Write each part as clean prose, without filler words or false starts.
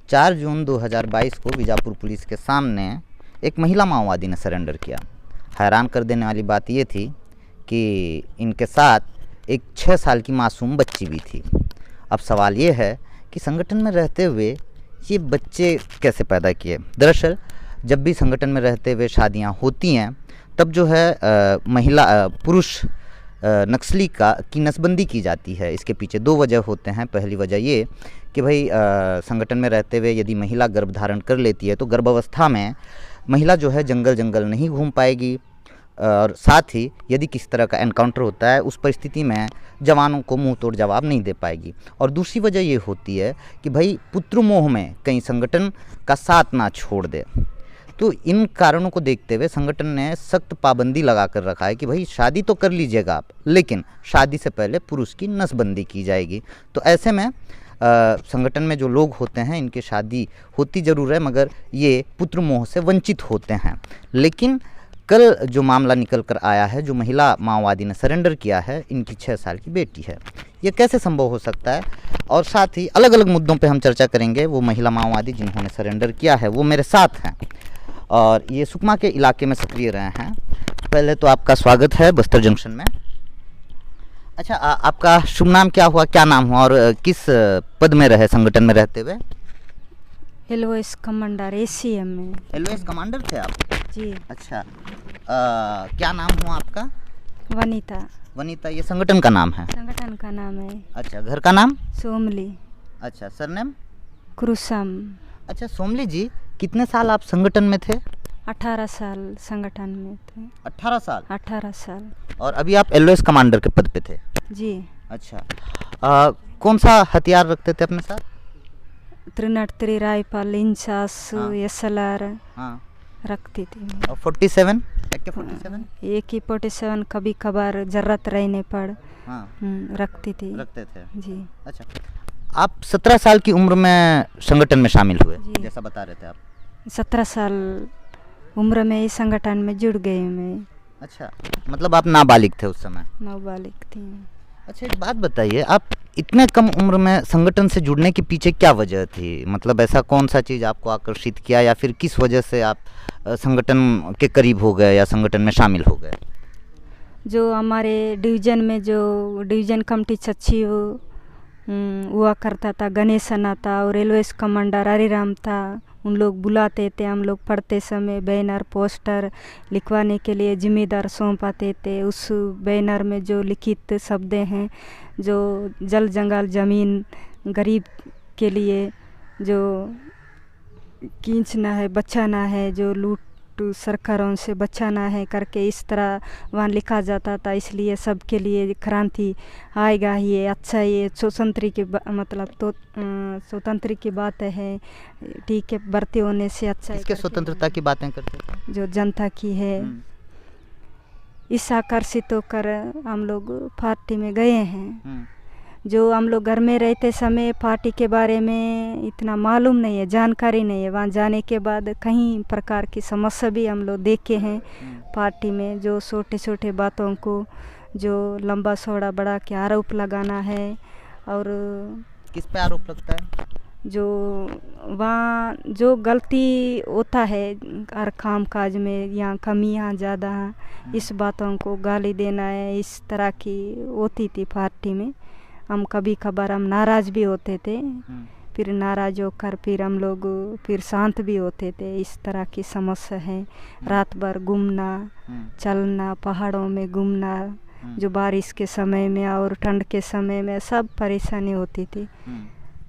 4 जून 2022 को बीजापुर पुलिस के सामने एक महिला माओवादी ने सरेंडर किया। हैरान कर देने वाली बात ये थी कि इनके साथ एक 6 साल की मासूम बच्ची भी थी। अब सवाल ये है कि संगठन में रहते हुए ये बच्चे कैसे पैदा किए। दरअसल जब भी संगठन में रहते हुए शादियां होती हैं तब जो है पुरुष नक्सली की नसबंदी की जाती है। इसके पीछे 2 वजह होते हैं। पहली वजह ये कि भाई संगठन में रहते हुए यदि महिला गर्भ धारण कर लेती है तो गर्भावस्था में महिला जो है जंगल नहीं घूम पाएगी, और साथ ही यदि किसी तरह का एनकाउंटर होता है उस परिस्थिति में जवानों को मुंह तोड़ जवाब नहीं दे पाएगी। और दूसरी वजह ये होती है कि भाई पुत्र मोह में कहीं संगठन का साथ ना छोड़ दे। तो इन कारणों को देखते हुए संगठन ने सख्त पाबंदी लगा कर रखा है कि भाई शादी तो कर लीजिएगा आप, लेकिन शादी से पहले पुरुष की नसबंदी की जाएगी। तो ऐसे में संगठन में जो लोग होते हैं इनकी शादी होती ज़रूर है, मगर ये पुत्र मोह से वंचित होते हैं। लेकिन कल जो मामला निकल कर आया है, जो महिला माओवादी ने सरेंडर किया है, इनकी 6 साल की बेटी है। ये कैसे संभव हो सकता है, और साथ ही अलग अलग मुद्दों पे हम चर्चा करेंगे। वो महिला माओवादी जिन्होंने सरेंडर किया है वो मेरे साथ हैं और ये सुकमा के इलाके में सक्रिय रहे हैं। पहले तो आपका स्वागत है बस्तर जंक्शन में। अच्छा, आपका शुभ नाम क्या हुआ, क्या नाम हुआ, और किस पद में रहे संगठन में रहते हुए? LOS कमांडर ACM में। LOS कमांडर थे आप? जी। अच्छा, क्या नाम हुआ आपका? वनीता। ये संगठन का नाम है? संगठन का नाम है। अच्छा, घर का नाम? सोमली। अच्छा, सरनेम? क्रुसम। अच्छा सोमली जी, कितने साल आप संगठन में थे? 18 साल संगठन में थे। 18 साल? 18 साल। और अभी आप LOS कमांडर के पद पे थे? जी। अच्छा, कौन सा हथियार रखते थे अपने साथ? 303 राइफल, इंचास, SLR हाँ रखती थी। और 47? AK-47? AK-47 कभी कभार जरूरत रहने पर रखते थे। जी। अच्छा, आप 17 साल की उम्र में संगठन में शामिल हुए जैसा बता रहे थे आप? 17 साल उम्र में इस संगठन में जुड़ गई मैं। अच्छा, मतलब आप नाबालिग थे उस समय? नाबालिग थी। अच्छा, एक बात बताइए, आप इतने कम उम्र में संगठन से जुड़ने के पीछे क्या वजह थी? मतलब ऐसा कौन सा चीज़ आपको आकर्षित किया, या फिर किस वजह से आप संगठन के करीब हो गए या संगठन में शामिल हो गए? जो हमारे डिवीज़न में जो डिवीज़न कमेटी सचिव हुआ करता था, गणेश अन्ना था, और LOS कमांडर हरिराम था। उन लोग बुलाते थे, हम लोग पढ़ते समय बैनर पोस्टर लिखवाने के लिए जिम्मेदार सौंपाते थे। उस बैनर में जो लिखित शब्द हैं, जो जल जंगल ज़मीन गरीब के लिए जो खींचना है, बचाना है, जो लूट सरकारों से बचाना है करके इस तरह वहाँ लिखा जाता था। इसलिए सबके लिए क्रांति आएगा, ये अच्छा, ये स्वतंत्र की मतलब तो स्वतंत्र की बात है, ठीक है, भर्ती होने से अच्छा। किसके स्वतंत्रता की बातें करते थे? जो जनता की है। इस आकर्षित होकर हम लोग पार्टी में गए हैं। जो हम लोग घर में रहते समय पार्टी के बारे में इतना मालूम नहीं है, जानकारी नहीं है। वहाँ जाने के बाद कई प्रकार की समस्या भी हम लोग देखे हैं पार्टी में। जो छोटे छोटे बातों को जो लंबा चौड़ा बड़ा के आरोप लगाना है। और किस पे आरोप लगता है? जो वहाँ जो गलती होता है हर काम काज में, यहाँ कमियाँ ज़्यादा हैं, इस बातों को गाली देना है, इस तरह की होती थी पार्टी में। हम कभी कभार हम नाराज़ भी होते थे, फिर नाराज़ होकर फिर हम लोग फिर शांत भी होते थे। इस तरह की समस्या है। रात भर घूमना, चलना, पहाड़ों में घूमना, जो बारिश के समय में और ठंड के समय में सब परेशानी होती थी।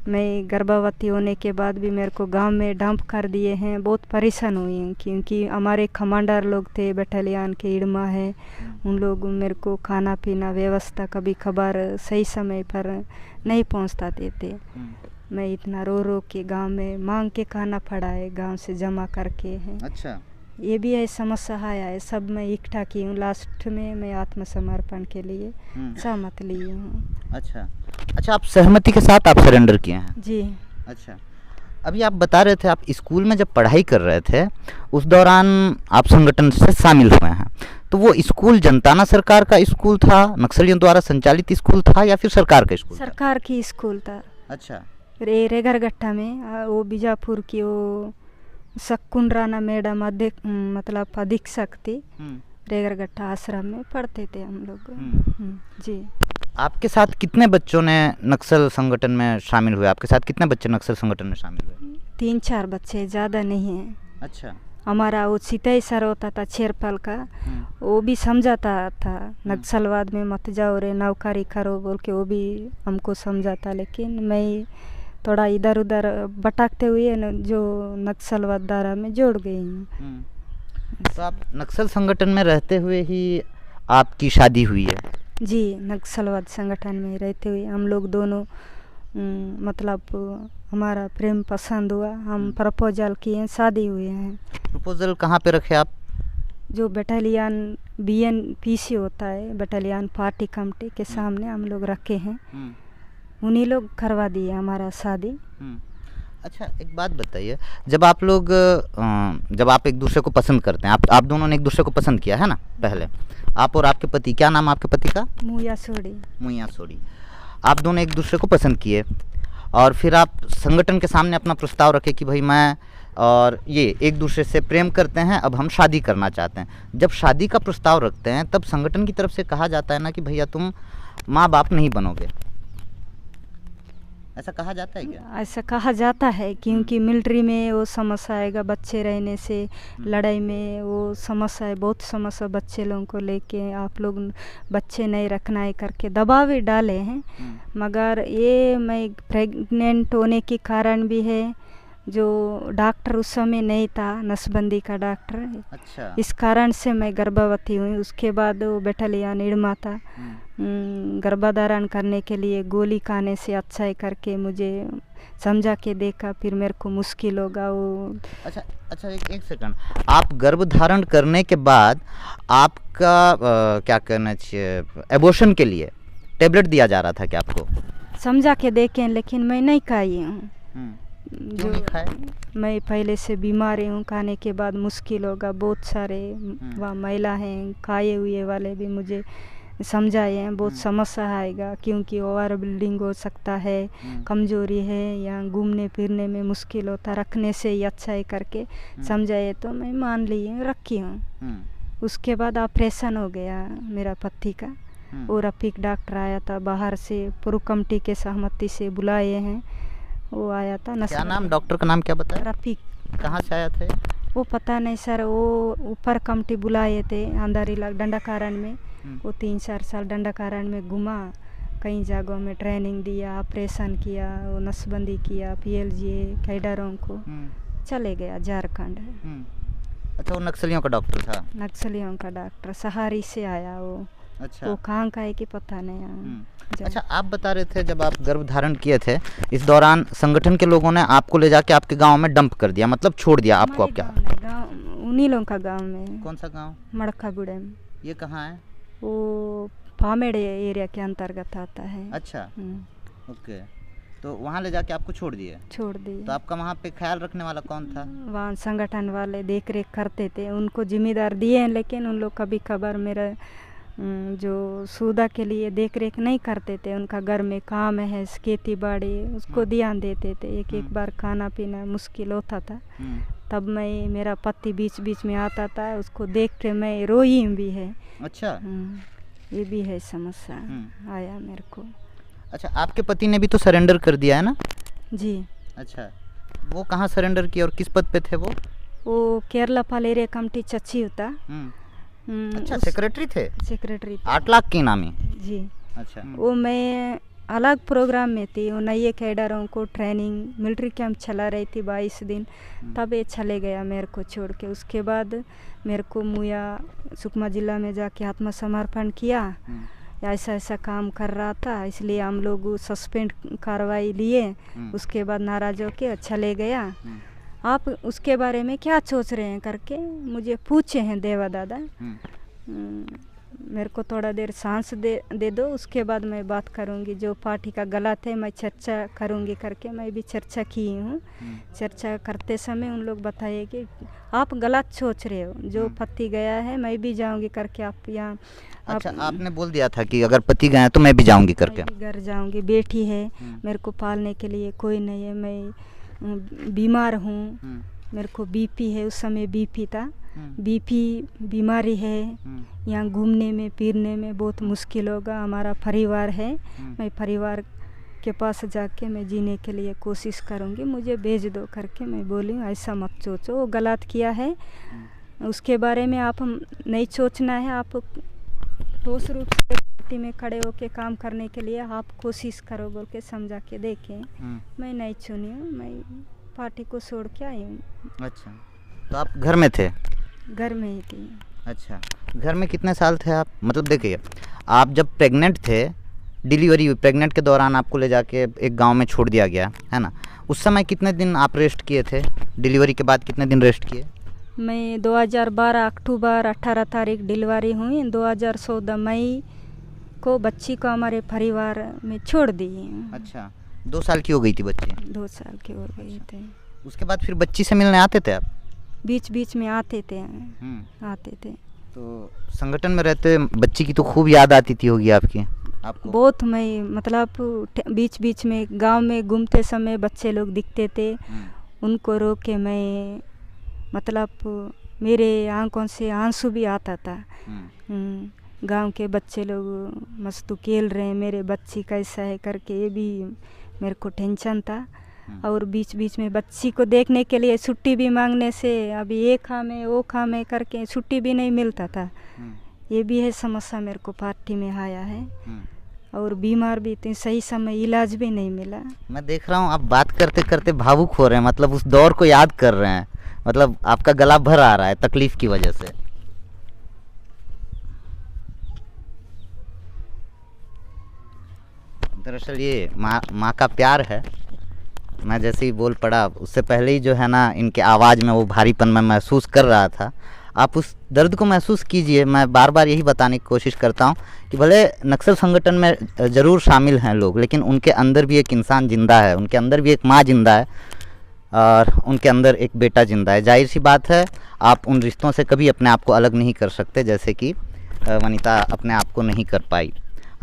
मैं गर्भवती होने के बाद भी मेरे को गांव में डंप कर दिए हैं। बहुत परेशान हुई हैं, क्योंकि हमारे कमांडर लोग थे बटालियन के, इड़मा है, उन लोग मेरे को खाना पीना व्यवस्था कभी कभार सही समय पर नहीं पहुंचता थे। मैं इतना रो रो के गांव में मांग के खाना पड़ा है, गांव से जमा करके है। अच्छा, ये भी है समस्या आया है। सब मैं इकट्ठा की हूँ, लास्ट में मैं आत्मसमर्पण के लिए सहमत ली हूँ। अच्छा, आप सहमति के साथ आप सरेंडर किए हैं? जी। अच्छा, अभी आप बता रहे थे आप स्कूल में जब पढ़ाई कर रहे थे उस दौरान आप संगठन से शामिल हुए हैं, तो वो स्कूल जनताना सरकार का स्कूल था, नक्सलियों द्वारा संचालित स्कूल था, या फिर सरकार का स्कूल? सरकार की स्कूल था। अच्छा, रेगरगट्टा में वो बीजापुर की वो शकुन राणा मैडम अध्यक्ष मतलब अधीक्षक थी। रेगरगट्टा आश्रम में पढ़ते थे हम लोग। जी। आपके साथ कितने बच्चों ने नक्सल संगठन में शामिल हुए? आपके साथ कितने बच्चे नक्सल संगठन में शामिल हुए? 3-4 बच्चे, ज़्यादा नहीं हैं। अच्छा। हमारा वो सीताई सर होता था छेरपाल का, वो भी समझाता था नक्सलवाद में मत जाओ रे, नौकरी करो बोल के, वो भी हमको समझाता। लेकिन मैं थोड़ा इधर उधर भटकते हुए जो नक्सलवाद धारा में जोड़ गई हूँ। तो आप नक्सल संगठन में रहते हुए ही आपकी शादी हुई है? जी, नक्सलवाद संगठन में रहते हुए हम लोग दोनों मतलब हमारा प्रेम पसंद हुआ, हम प्रपोजल किए, शादी हुए हैं। प्रपोजल कहाँ पे रखे आप? जो बटालियन BNPC होता है, बटालियन पार्टी कमेटी के सामने हम लोग रखे हैं। उन्हीं लोग करवा दिए हमारा शादी। अच्छा, एक बात बताइए, जब आप लोग जब आप एक दूसरे को पसंद करते हैं, आप दोनों ने एक दूसरे को पसंद किया है ना पहले, आप और आपके पति, क्या नाम आपके पति का? मुया सोडी। मुया सोडी। आप दोनों एक दूसरे को पसंद किए और फिर आप संगठन के सामने अपना प्रस्ताव रखे कि भाई मैं और ये एक दूसरे से प्रेम करते हैं, अब हम शादी करना चाहते हैं। जब शादी का प्रस्ताव रखते हैं तब संगठन की तरफ से कहा जाता है ना कि भैया तुम माँ बाप नहीं बनोगे, ऐसा कहा जाता है क्या? ऐसा कहा जाता है क्योंकि मिलिट्री में वो समस्या आएगा, बच्चे रहने से लड़ाई में वो समस्या है, बहुत समस्या बच्चे लोगों को लेके, आप लोग बच्चे नहीं रखना है करके दबाव भी डाले हैं। मगर ये मैं प्रेग्नेंट होने के कारण भी है, जो डॉक्टर उस समय नहीं था, नसबंदी का डॉक्टर। अच्छा। इस कारण से मैं गर्भवती हुई। उसके बाद वो बटालियन इड़मा था, गर्भधारण करने के लिए गोली खाने से अच्छा है करके मुझे समझा के देखा, फिर मेरे को मुश्किल होगा वो। अच्छा, एक सेकंड, आप गर्भधारण करने के बाद आपका क्या करना चाहिए, एबॉर्शन के लिए टैबलेट दिया जा रहा था क्या आपको? समझा के देखें, लेकिन मैं नहीं खाई हूँ। क्यों नहीं खाए? मैं पहले से बीमार हूँ, खाने के बाद मुश्किल होगा। बहुत सारे वहाँ महिला हैं खाए हुए वाले भी मुझे समझाए हैं, बहुत समस्या आएगा क्योंकि ओवर बिल्डिंग हो सकता है, कमजोरी है, या घूमने फिरने में मुश्किल होता, रखने से ही अच्छा है करके समझाए, तो मैं मान ली रखी हूँ। उसके बाद ऑपरेशन हो गया मेरा पति का। और रफीक डॉक्टर आया था बाहर से, पूर्व कमेटी के सहमति से बुलाए हैं, वो आया था। क्या नाम, डॉक्टर का नाम क्या बताया? रफीक। कहाँ से आया थे? वो पता नहीं सर, वो ऊपर कमेटी बुलाए थे अंदर इलाका डंडाकारण में। वो 3-4 साल डंडाकारण में घुमा, कई जगहों में ट्रेनिंग दिया, ऑपरेशन किया, वो नसबंदी किया, PLGA कैडरों को, चले गया झारखंड। अच्छा, वो नक्सलियों का डॉक्टर था? नक्सलियों का डॉक्टर, सहारी से आया वो। अच्छा। वो कहाँ का है कि पता नहीं। अच्छा, आप बता रहे थे जब आप गर्भधारण किए थे, इस दौरान संगठन के लोगों ने आपको ले जाके आपके गांव में डंप कर दिया, मतलब छोड़ दिया आपको? आप क्या उन्हीं लोगों का गांव में। कौन सा गांव? मड़कागुड़े में। ये कहाँ है? वो पामेड़ एरिया के अंतर्गत आता है। अच्छा, ओके। तो वहाँ ले जाके आपको छोड़ दिए? छोड़ दिए। तो आपका वहाँ पे ख्याल रखने वाला कौन था? वहाँ संगठन वाले देख रेख करते थे, उनको जिम्मेदार दिए हैं, लेकिन उन लोग कभी खबर मेरा जो सूदा के लिए देख रेख नहीं करते थे। उनका घर में काम है, खेती बाड़ी, उसको ध्यान देते थे। एक बार खाना पीना मुश्किल होता था, तब मैं, मेरा पति बीच बीच में आता था, उसको देख के मैं रोई भी है। अच्छा। ये भी है समस्या आया मेरे को। अच्छा, आपके पति ने भी तो सरेंडर कर दिया है ना? जी। अच्छा, वो कहाँ सरेंडर किया और किस पद पे थे वो? केरला पाल एरिया कमेटी चच्ची होता। अच्छा, सेक्रेटरी थे? सेक्रेटरी 8 लाख की इनामी? जी। अच्छा। वो मैं अलग प्रोग्राम में थी, वो नए कैडरों को ट्रेनिंग मिलिट्री कैंप चला रही थी 22 दिन, तब ये चले गया मेरे को छोड़ के। उसके बाद मेरे को मुया सुकमा जिला में जाके आत्मसमर्पण किया। ऐसा ऐसा काम कर रहा था, इसलिए हम लोग सस्पेंड कार्रवाई लिए। उसके बाद नाराज होके चले गया। आप उसके बारे में क्या सोच रहे हैं करके मुझे पूछे हैं देवा दादा। मेरे को थोड़ा देर सांस दे दो, उसके बाद मैं बात करूँगी। जो पार्टी का गलत है मैं चर्चा करूँगी करके मैं भी चर्चा की हूँ। चर्चा करते समय उन लोग बताए कि आप गलत सोच रहे हो, जो पति गया है मैं भी जाऊँगी करके आप यहाँ। अच्छा, आपने बोल दिया था कि अगर पति गए तो मैं भी जाऊँगी करके। मैं भी घर जाऊँगी, बेटी है मेरे को पालने के लिए कोई नहीं है, मैं बीमार हूँ, मेरे को बीपी है, उस समय बीपी था, बीपी बीमारी है, यहाँ घूमने में फिरने में बहुत मुश्किल होगा। हमारा परिवार है, मैं परिवार के पास जाके मैं जीने के लिए कोशिश करूँगी, मुझे भेज दो करके मैं बोली। ऐसा मत सोचो, वो गलत किया है, उसके बारे में आप नहीं सोचना है। आप ठोस रूप से पार्टी में खड़े होके काम करने के लिए आप कोशिश करो बोल के समझा के देखें। मैं नहीं चुनी हूँ, मैं पार्टी को छोड़ के आई हूँ। अच्छा, तो आप घर में थे? घर में ही थी। अच्छा, घर में कितने साल थे आप? मतलब देखिए, आप जब प्रेग्नेंट थे, डिलीवरी हुई, प्रेग्नेंट के दौरान आपको ले जाके एक गांव में छोड़ दिया गया है ना, उस समय कितने दिन आप रेस्ट किए थे? डिलीवरी के बाद कितने दिन रेस्ट किए? मैं 2012 अक्टूबर 18 तारीख डिलीवरी हुई, 2014 मई को बच्ची को हमारे परिवार में छोड़ दी। अच्छा, 2 साल की हो गई थी बच्ची? 2 साल के हो गए थे। उसके बाद फिर बच्ची से मिलने आते थे आप? बीच बीच में आते थे, आते थे। तो संगठन में रहते बच्ची की तो खूब याद आती थी होगी आपकी? आपको बहुत, मैं मतलब बीच बीच में गांव में घूमते समय बच्चे लोग दिखते थे, उनको रोक के मैं मतलब मेरे आंखों से आंसू भी आता था। गांव के बच्चे लोग मस्त खेल रहे हैं, मेरे बच्ची कैसा है करके, ये भी मेरे को टेंशन था। और बीच बीच में बच्ची को देखने के लिए छुट्टी भी मांगने से अभी ये काम है वो काम है करके छुट्टी भी नहीं मिलता था। ये भी है समस्या मेरे को पार्टी में आया है। और बीमार भी थे, सही समय इलाज भी नहीं मिला। मैं देख रहा हूँ आप बात करते करते भावुक हो रहे हैं, मतलब उस दौर को याद कर रहे हैं, मतलब आपका गला भर आ रहा है तकलीफ की वजह से। दरअसल ये माँ का प्यार है। मैं जैसे ही बोल पड़ा, उससे पहले ही जो है ना, इनके आवाज़ में वो भारीपन मैं महसूस कर रहा था। आप उस दर्द को महसूस कीजिए। मैं बार बार यही बताने की कोशिश करता हूँ कि भले नक्सल संगठन में ज़रूर शामिल हैं लोग, लेकिन उनके अंदर भी एक इंसान ज़िंदा है, उनके अंदर भी एक माँ ज़िंदा है और उनके अंदर एक बेटा ज़िंदा है। जाहिर सी बात है, आप उन रिश्तों से कभी अपने आप को अलग नहीं कर सकते, जैसे कि वनिता अपने आप को नहीं कर पाई।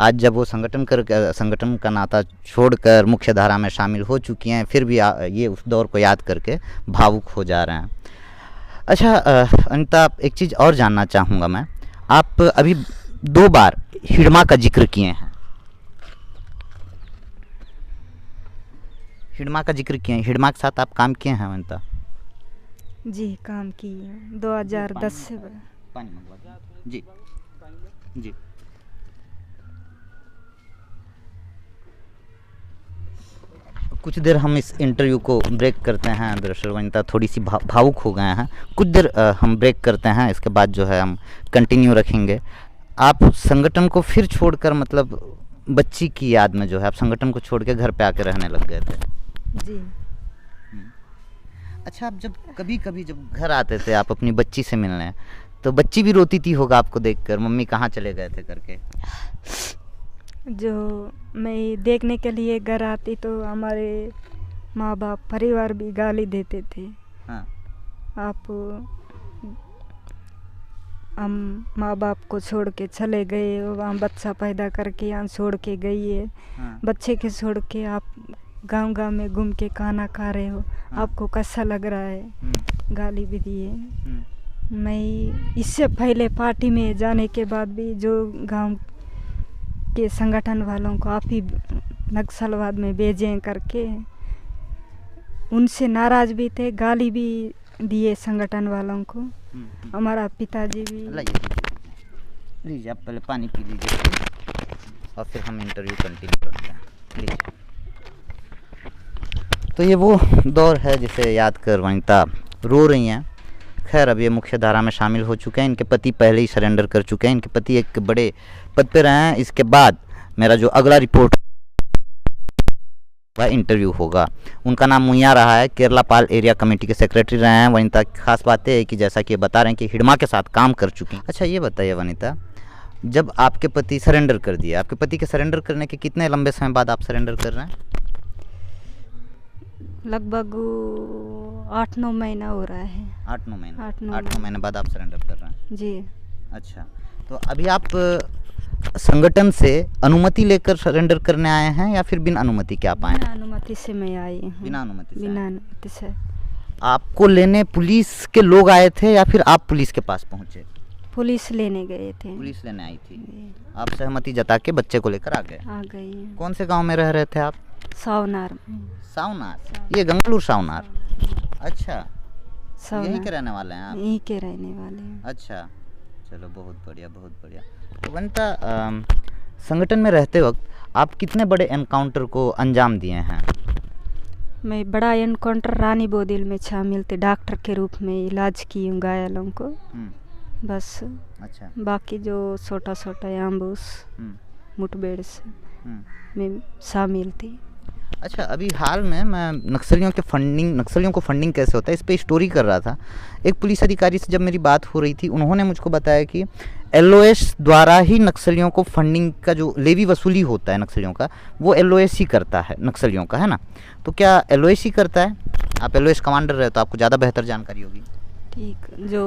आज जब वो संगठन का नाता छोड़कर मुख्य धारा में शामिल हो चुकी हैं, फिर भी ये उस दौर को याद करके भावुक हो जा रहे हैं। अच्छा अनिता, एक चीज़ और जानना चाहूँगा मैं, आप अभी 2 बार हिडमा का जिक्र किए हैं, हिडमा का जिक्र किए हैं, हिडमा के साथ आप काम किए हैं अनिता? जी, काम किए 2010 से। पानी मंगवा जी जी। कुछ देर हम इस इंटरव्यू को ब्रेक करते हैं। दरअसल वनिता थोड़ी सी भावुक हो गए हैं। कुछ देर हम ब्रेक करते हैं, इसके बाद जो है हम कंटिन्यू रखेंगे। आप संगठन को फिर छोड़कर, मतलब बच्ची की याद में जो है आप संगठन को छोड़ के घर पे आके रहने लग गए थे? जी। अच्छा, आप जब कभी जब घर आते थे आप अपनी बच्ची से मिलने, तो बच्ची भी रोती थी होगा आपको देखकर, मम्मी कहाँ चले गए थे करके? जो मैं देखने के लिए घर आती तो हमारे माँ बाप परिवार भी गाली देते थे। हाँ। आप हम माँ बाप को छोड़ के चले गए, वहाँ बच्चा पैदा करके यहाँ छोड़ के गई है। हाँ। बच्चे के छोड़ के आप गांव में घूम के खाना खा रहे हो। हाँ। आपको कैसा लग रहा है? गाली भी दिए। मैं इससे पहले पार्टी में जाने के बाद भी जो गांव के संगठन वालों को आप ही नक्सलवाद में भेजें करके उनसे नाराज भी थे, गाली भी दिए संगठन वालों को। हमारा पिताजी भी। लीजिए, आप पहले पानी पी लीजिए और फिर हम इंटरव्यू कंटिन्यू करते हैं। लीजिए। तो ये वो दौर है जिसे याद कर वनिता रो रही हैं। खैर, अब ये मुख्य धारा में शामिल हो चुके हैं, इनके पति पहले ही सरेंडर कर चुके हैं, इनके पति एक बड़े पद पे रहे हैं। इसके बाद मेरा जो अगला रिपोर्ट वह इंटरव्यू होगा। उनका नाम मुइया रहा है, केरला पाल एरिया कमेटी के सेक्रेटरी रहे हैं। वनिता की खास बात है कि जैसा कि ये बता रहे हैं कि हिडमा के साथ काम कर चुकी हैं। अच्छा, ये बताइए वनिता, जब आपके पति सरेंडर कर दिए, आपके पति के सरेंडर करने के कितने लंबे समय बाद आप सरेंडर कर रहे हैं? लगभग 8-9 महीना हो रहा है। 8-9 महीने। 8-9 8-9 महीने बाद आप सरेंडर कर रहे हैं। जी। अच्छा, तो अभी आप संगठन से अनुमति लेकर सरेंडर करने आए हैं या फिर बिना अनुमति के आप आए? बिना अनुमति से मैं आई हूँ। बिना अनुमति से? बिना अनुमति से। आपको लेने पुलिस के लोग आए थे या फिर आप पुलिस के पास पहुंचे? पुलिस लेने गए थे। पुलिस लेने आई थी। जी, आप सहमति जता के बच्चे को लेकर आ गए। आ गई। कौन से गांव में रह रहे थे आप? सावनार में। सावनार, ये गंगलूर सावनार। अच्छा, यहीं सावनार के रहने वाले हैं आप? यहीं के रहने वाले हैं। अच्छा, चलो बहुत बढ़िया, बहुत बढ़िया। तो वनिता, संगठन में रहते वक्त आप कितने बड़े एनकाउंटर को अंजाम दिए हैं? मैं बड़ा एनकाउंटर रानी बोदिल में शामिल थे, डॉक्टर के रूप में इलाज की हूँ घायलों को, बस। अच्छा। बाकी जो छोटा छोटा एम्बुस मुठभेड़ से मैं शामिल थी। अच्छा, अभी हाल में मैं नक्सलियों को फंडिंग कैसे होता है इस पे स्टोरी कर रहा था। एक पुलिस अधिकारी से जब मेरी बात हो रही थी, उन्होंने मुझको बताया कि एलओएस द्वारा ही नक्सलियों को फंडिंग का जो लेवी वसूली होता है नक्सलियों का, वो एलओएस ही करता है नक्सलियों का, है ना? तो क्या एलओएस ही करता है? आप एलओएस कमांडर रहे तो आपको ज़्यादा बेहतर जानकारी होगी। ठीक, जो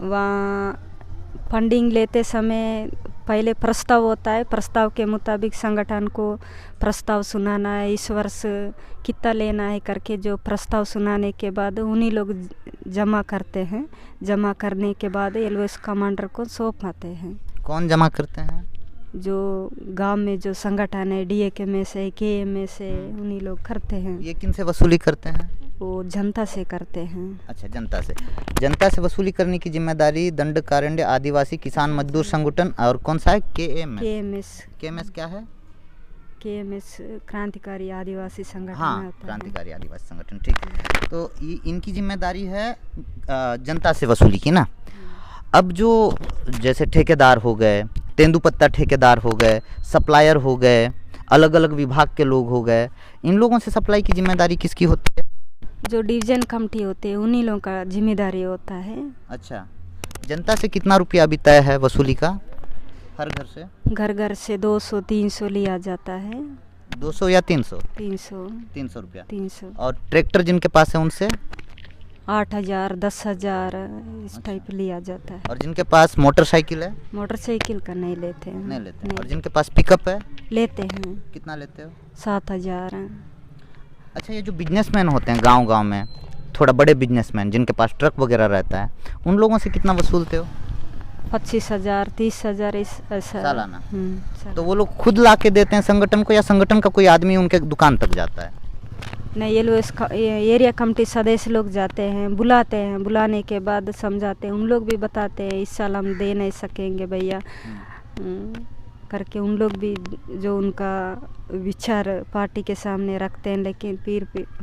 वहाँ फंडिंग लेते समय पहले प्रस्ताव होता है, प्रस्ताव के मुताबिक संगठन को प्रस्ताव सुनाना है, इस वर्ष कितना लेना है करके जो प्रस्ताव सुनाने के बाद उन्हीं लोग जमा करते हैं। जमा करने के बाद एलओएस कमांडर को सौंपते हैं। कौन जमा करते हैं? जो गांव में जो संगठन है, डीएके में से, केए में से, उन्हीं लोग करते हैं। ये किन से वसूली करते हैं? वो जनता से करते हैं। अच्छा, जनता से वसूली करने की जिम्मेदारी दंडकारण्य आदिवासी किसान मजदूर संगठन और कौन सा है? केएमएस क्या है? केएमएस क्रांतिकारी आदिवासी संगठन। हाँ, क्रांतिकारी आदिवासी संगठन, ठीक। तो ये इनकी जिम्मेदारी है जनता से वसूली की ना। अब जो जैसे ठेकेदार हो गए, तेंदुपत्ता ठेकेदार हो गए, सप्लायर हो गए, अलग अलग विभाग के लोग हो गए, इन लोगों से सप्लाई की जिम्मेदारी किसकी होती है? जो डिवीजन कमेटी होते हैं उन्हीं लोगों का जिम्मेदारी होता है। अच्छा, जनता से कितना रुपया अभी तय है वसूली का? हर घर से? घर से 200-300 लिया जाता है। 200 या 300? 300 रुपया। 300। और ट्रैक्टर जिनके पास है उनसे 8,000 10,000 इस टाइप लिया जाता है। और जिनके पास मोटरसाइकिल है? मोटरसाइकिल का नहीं लेते हैं। नहीं लेते हैं। और जिनके पास पिकअप है? लेते हैं। कितना लेते हो? 7,000। अच्छा, ये जो बिजनेसमैन होते हैं गांव में, थोड़ा बड़े बिजनेसमैन जिनके पास ट्रक वगैरह रहता है, उन लोगों से कितना वसूलते हो? 25,000 30,000 ऐसा सालाना। तो वो लोग खुद ला के देते हैं संगठन को या संगठन का कोई आदमी उनके दुकान तक जाता है? नहीं, ये एरिया कमेटी सदस्य लोग जाते हैं, बुलाते हैं, बुलाने के बाद समझाते हैं, उन लोग भी बताते हैं इस साल हम दे नहीं सकेंगे भैया करके। उन लोग भी जो उनका विचार पार्टी के सामने रखते हैं, लेकिन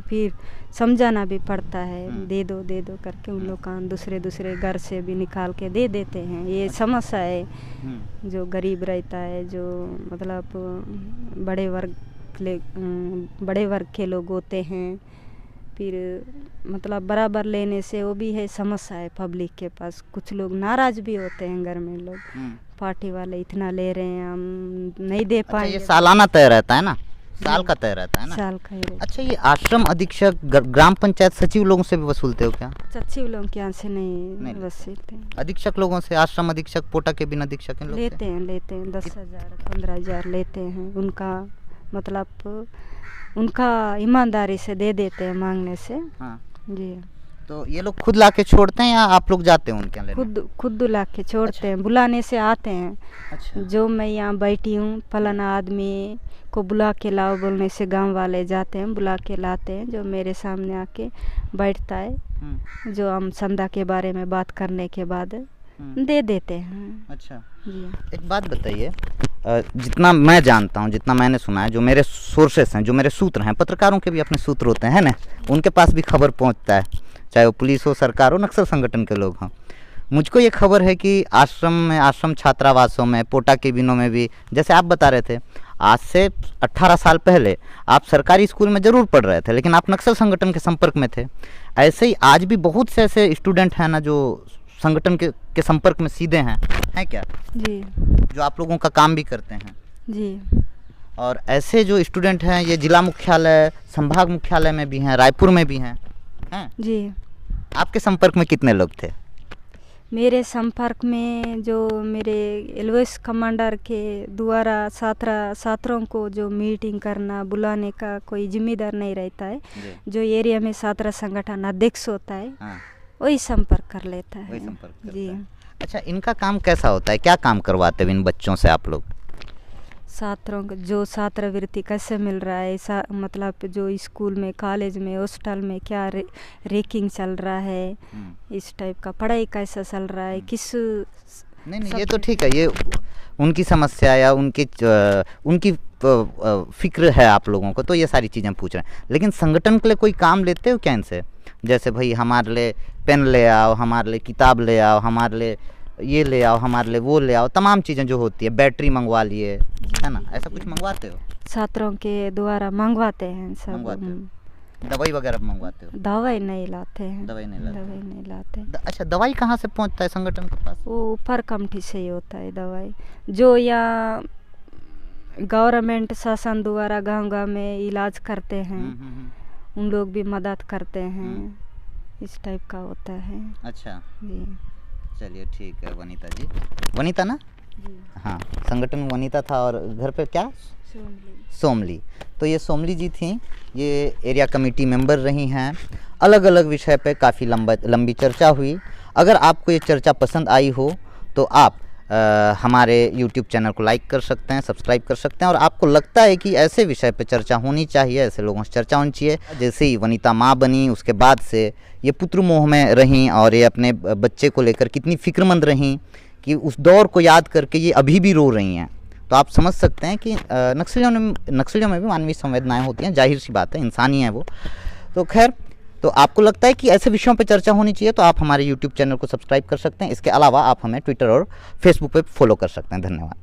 फिर समझाना भी पड़ता है, दे दो करके उन लोग का दूसरे घर से भी निकाल के दे देते हैं। ये समस्या है जो गरीब रहता है, जो मतलब बड़े वर्ग के लोग होते हैं, फिर मतलब बराबर लेने से वो भी है समस्या है पब्लिक के पास। कुछ लोग नाराज़ भी होते हैं घर में लोग, पार्टी वाले इतना ले रहे हैं हम नहीं दे पाएंगे। ये सालाना तय रहता है ना? साल का तय रहता है ना? साल का ही रहता। अच्छा, ये आश्रम अधीक्षक, ग्राम पंचायत सचिव लोगों से भी वसूलते हो क्या? सचिव लोगों के यहाँ से नहीं वसूलते। अधीक्षक लोगों से, आश्रम अधीक्षक, पोटा के बिन अधीक्षक लेते हैं 10,000 15,000 लेते हैं। उनका मतलब उनका ईमानदारी से दे देते हैं मांगने से। हाँ जी। तो ये लोग खुद ला के छोड़ते हैं या आप लोग जाते हैं उनके लेने? खुद ला के छोड़ते हैं, बुलाने से आते हैं। अच्छा। जो मैं यहाँ बैठी हूँ, फलाना आदमी को बुला के लाओ बोलने से गांव वाले जाते हैं, बुला के लाते हैं, जो मेरे सामने आके बैठता है, जो हम संदा के बारे में बात करने के बाद दे देते हैं। अच्छा जी। एक बात बताइए, जितना मैं जानता हूँ, जितना मैंने सुना है, जो मेरे सोर्सेस हैं, जो मेरे सूत्र हैं, पत्रकारों के भी अपने सूत्र होते हैं ना, उनके पास भी खबर पहुँचता है, चाहे वो पुलिस हो, सरकार हो, नक्सल संगठन के लोग हों। मुझको ये खबर है कि आश्रम छात्रावासों में, पोटा केबिनों में भी, जैसे आप बता रहे थे, आज से 18 साल पहले आप सरकारी स्कूल में ज़रूर पढ़ रहे थे, लेकिन आप नक्सल संगठन के संपर्क में थे। ऐसे ही आज भी बहुत से ऐसे स्टूडेंट हैं ना, जो संगठन के संपर्क में सीधे हैं क्या? जी जो आप लोगों का काम भी करते हैं। जी। और ऐसे जो स्टूडेंट हैं ये जिला मुख्यालय, संभाग मुख्यालय में भी हैं, रायपुर में भी हैं जी। आपके संपर्क में कितने लोग थे? मेरे संपर्क में जो मेरे एलओएस कमांडर के द्वारा छात्रों को जो मीटिंग करना बुलाने का कोई जिम्मेदार नहीं रहता है, जो एरिया में छात्र संगठन अध्यक्ष होता है वही संपर्क कर लेता है। वही संपर्क करता जी। है। अच्छा, इनका काम कैसा होता है, क्या काम करवाते हैं इन बच्चों से आप लोग? छात्रों को जो छात्रवृत्ति कैसे मिल रहा है, मतलब जो स्कूल में, कॉलेज में, हॉस्टल में क्या रैंकिंग चल रहा है, इस टाइप का पढ़ाई कैसा चल रहा है, किस नहीं ये तो ठीक है, ये उनकी समस्या या उनकी फिक्र है आप लोगों को, तो ये सारी चीज़ें पूछ रहे हैं। लेकिन संगठन के लिए कोई काम लेते हो क्या इनसे? जैसे भाई हमारे लिए पेन ले आओ, हमारे लिए किताब ले आओ, हमारे लिए ये ले आओ, हमारे लिए वो ले आओ, तमाम चीज़ें जो होती है, बैटरी मंगवा लिए, है ना, ऐसा कुछ मंगवाते हो? छात्रों के द्वारा मंगवाते हैं सब। मंगवाते हो? दवाई वगैरह मंगवाते हो? दवाई नहीं लाते हैं। दवाई नहीं लाते। अच्छा, दवाई कहाँ से पहुँचता है संगठन के पास? वो ऊपर कमेटी से ही होता है दवाई, जो या गवर्नमेंट शासन द्वारा गांव-गांव में इलाज करते हैं, उन लोग भी मदद करते हैं, इस टाइप का होता है। अच्छा जी। चलिए ठीक है वनीता जी, वनीता ना? जी। हाँ, संगठन वनीता था और घर पे क्या? सोमली। तो ये सोमली जी थी, ये एरिया कमेटी मेंबर रही हैं। अलग अलग विषय पे काफ़ी लंबी चर्चा हुई। अगर आपको ये चर्चा पसंद आई हो तो आप हमारे YouTube चैनल को लाइक कर सकते हैं, सब्सक्राइब कर सकते हैं। और आपको लगता है कि ऐसे विषय पे चर्चा होनी चाहिए, ऐसे लोगों से चर्चा होनी चाहिए, जैसे ही वनीता माँ बनी उसके बाद से ये पुत्र मोह में रहीं और ये अपने बच्चे को लेकर कितनी फ़िक्रमंद रहीं कि उस दौर को याद करके ये अभी भी रो रही हैं। तो आप समझ सकते हैं कि नक्सलियों में भी मानवीय संवेदनाएँ होती हैं, जाहिर सी बात है, इंसान ही है वो। तो खैर, तो आपको लगता है कि ऐसे विषयों पे चर्चा होनी चाहिए तो आप हमारे YouTube चैनल को सब्सक्राइब कर सकते हैं। इसके अलावा आप हमें ट्विटर और फेसबुक पे फॉलो कर सकते हैं। धन्यवाद।